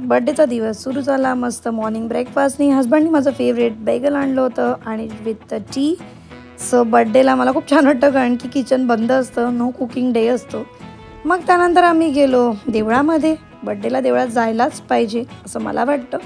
बर्थडेचा दिवस सुरू झाला मस्त मॉर्निंग ब्रेकफास्टनी. हस्बंडनी माझं फेवरेट बेगल आणलं होतं आणि विथ टी. सो बर्थडेला मला खूप छान वाटतं कारण की किचन बंद असतं, नो कुकिंग डे असतो. मग त्यानंतर आम्ही गेलो देवळामध्ये. बर्थडेला देवळात जायलाच पाहिजे असं मला वाटतं.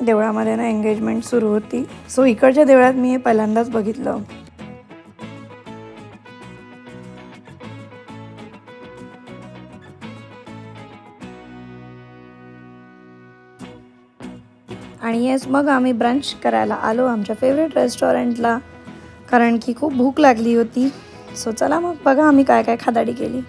देवळामध्ये ना एंगेजमेंट सुरू होती. सो इकडच्या देवळात मी हे पहिल्यांदाच बघितलं. आणि येस, मग आम्ही ब्रंच करायला आलो आमच्या फेवरेट रेस्टॉरंटला कारण की खूप भूक लागली होती. सो चला मग बघा आम्ही काय काय खादाडी केली.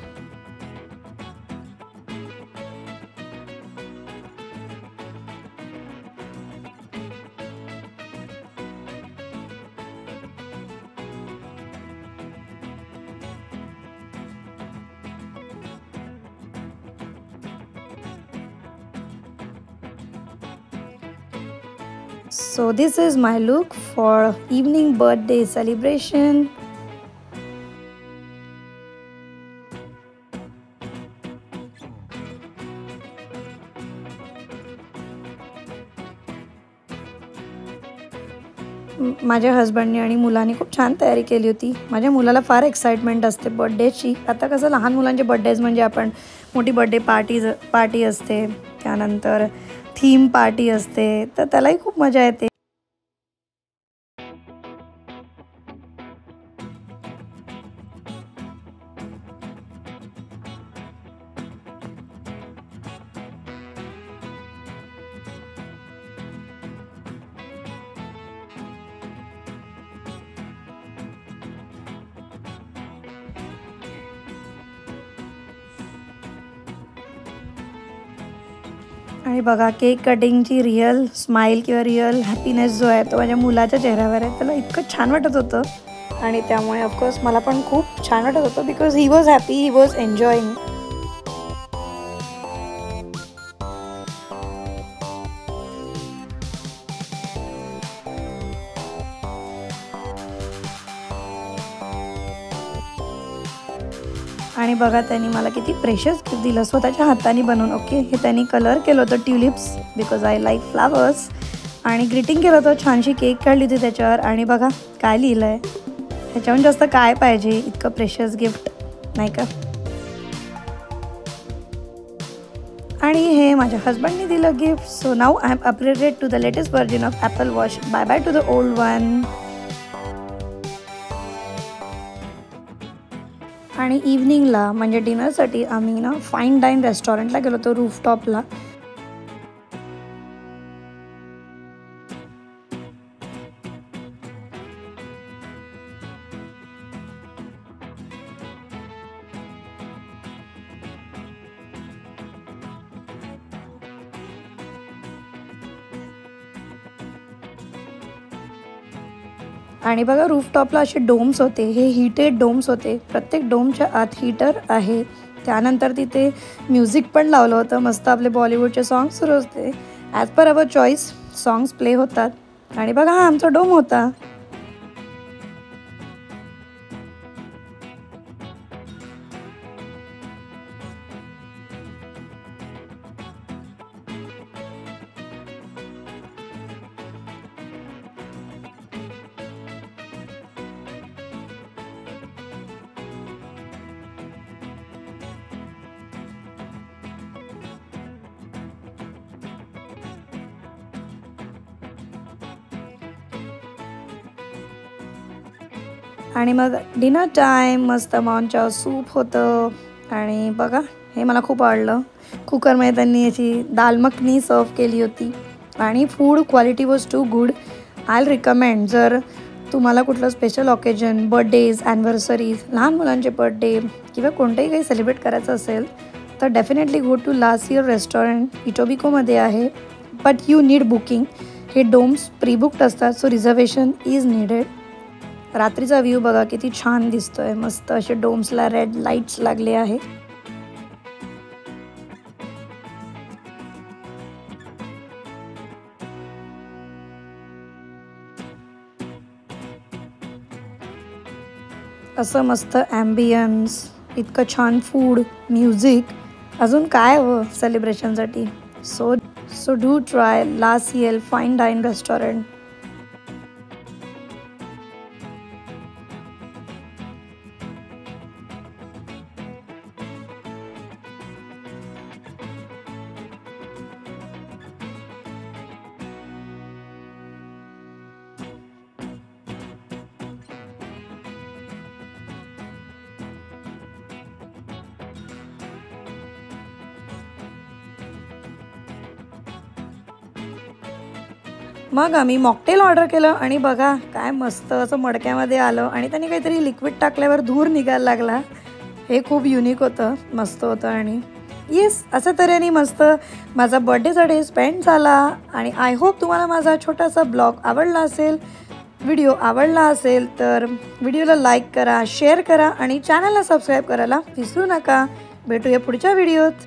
So this is my look for evening birthday celebration. माझ्या हस्बंडने आणि मुलांनी खूप छान तयारी केली होती. माझ्या मुलाला फार एक्साइटमेंट असते बर्थडेची. आता कसं लहान मुलांचे बर्थडेज म्हणजे आपण मोठी बर्थडे पार्टी असते, त्यानंतर थीम पार्टी असते, तर त्यालाही खूप मजा येते. आणि बघा केक कटिंगची रिअल स्माईल किंवा रिअल हॅपीनेस जो आहे तो माझ्या मुलाच्या चेहऱ्यावर आहे. त्याला इतकं छान वाटत होतं आणि त्यामुळे ऑफकोर्स मला पण खूप छान वाटत होतं because he was happy, he was enjoying. आणि बघा त्यांनी मला किती प्रेशियस गिफ्ट दिलं स्वतःच्या हाताने बनवून. ओके, हे त्यांनी कलर केलं होतं tulips because I like flowers. आणि ग्रीटिंग केलं होतं, छानशी केक काढली होती त्याच्यावर. आणि बघा काय लिहिलं आहे, ह्याच्याहून जास्त काय पाहिजे इतकं प्रेशियस गिफ्ट, नाही का. आणि हे माझ्या हस्बंडनी दिलं gift. So now I am upgraded to the latest version of Apple Watch. Bye bye to the old one. आणि इव्हनिंगला म्हणजे डिनरसाठी आम्ही ना फाईन डाईन रेस्टॉरंटला गेलो होतो, रूफटॉपला. आणि बघा रूफटॉपला असे डोम्स होते, हे हीटेड डोम्स होते. प्रत्येक डोमच्या आत हीटर आहे. त्यानंतर तिथे म्युझिक पण लावलं होतं, मस्त आपले बॉलिवूडचे सॉंग्स सुरू होते. As per our choice songs play होतात. आणि बघा हा आमचा डोम होता. आणि मग डिनर टाईम, मस्त माँचाव सूप होतं. आणि बघा हे मला खूप आवडलं. कुकरमध्ये त्यांनी याची दाल मखनी सर्व केली होती आणि food quality was too good. I recommend, जर तुम्हाला कुठलं स्पेशल ऑकेजन, बर्थडेज, ॲनिव्हर्सरीज, लहान मुलांचे बर्थडे किंवा कोणतंही काही सेलिब्रेट करायचं असेल तर डेफिनेटली गो टू ला सियर रेस्टॉरंट. इटोबिकोमध्ये आहे. But you need booking. हे डोम्स प्री बुक्ड असतात, सो रिझर्वेशन इज नीडेड. रात्रीचा व्ह्यू बघा किती छान दिसतोय. मस्त असे डोम्सला रेड लाईट्स लागले आहे. असं मस्त ॲम्बियन्स, इतकं छान फूड, म्युझिक, अजून काय हवं सेलिब्रेशनसाठी. सो डू ट्राय ला सियल फाईन डाईन रेस्टॉरंट. मग आम्ही मॉकटेल ऑर्डर केलं आणि बघा काय मस्त असं मडक्यामध्ये आलं आणि त्यांनी काहीतरी लिक्विड टाकल्यावर धूर निघायला लागला. हे खूप युनिक होतं, मस्त होतं. आणि येस, अशा तऱ्हेने मस्त माझा बर्थडेचा डे स्पेंड झाला. आणि आय होप तुम्हाला माझा छोटासा ब्लॉग आवडला असेल. व्हिडिओ आवडला असेल तर व्हिडिओला लाईक करा, शेअर करा आणि चॅनलला सबस्क्राईब करायला विसरू नका. भेटूया पुढच्या व्हिडिओत.